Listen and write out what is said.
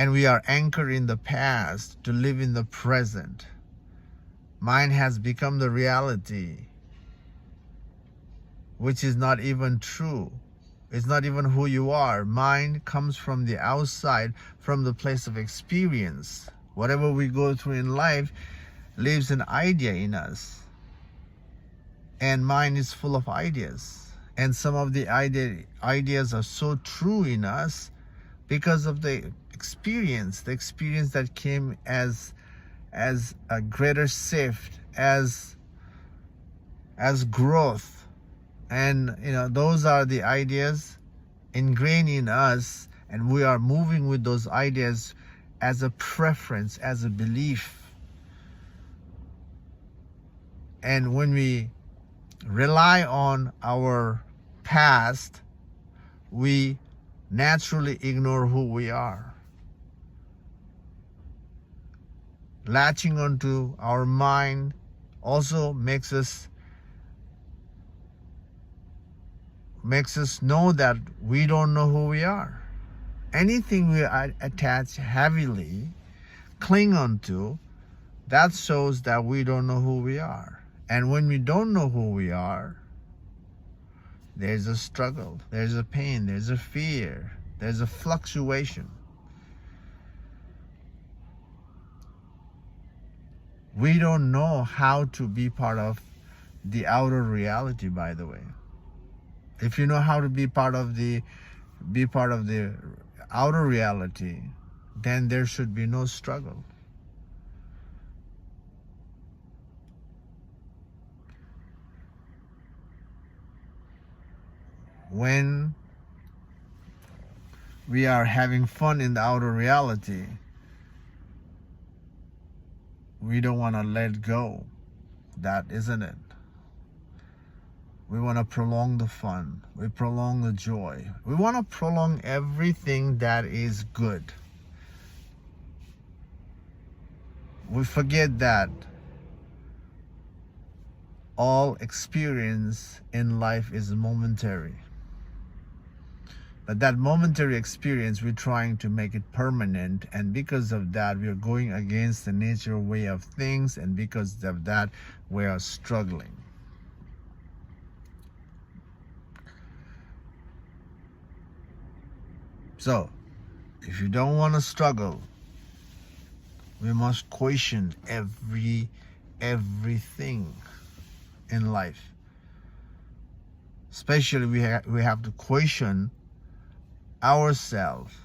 and we are anchored in the past to live in the present. Mind has become the reality, which is not even true. It's not even who you are. Mind comes from the outside, from the place of experience. Whatever we go through in life leaves an idea in us. And mind is full of ideas. And some of the ideas are so true in us because of the experience that came as a greater shift, as growth. And those are the ideas ingrained in us, and we are moving with those ideas as a preference, as a belief. And when we rely on our past, we naturally ignore who we are. Latching onto our mind also makes us know that we don't know who we are. Anything we attach heavily, cling onto, that shows that we don't know who we are. And when we don't know who we are, there's a struggle, there's a pain, there's a fear, there's a fluctuation. We don't know how to be part of the outer reality, by the way. If you know how to be part of the outer reality, then there should be no struggle. When we are having fun in the outer reality, we don't want to let go. That isn't it. We want to prolong the fun. We prolong the joy. We want to prolong everything that is good. We forget that all experience in life is momentary. But that momentary experience, we're trying to make it permanent, and because of that, we're going against the nature way of things, and because of that, we are struggling. So, if you don't want to struggle, we must question everything in life. Especially we have to question ourselves.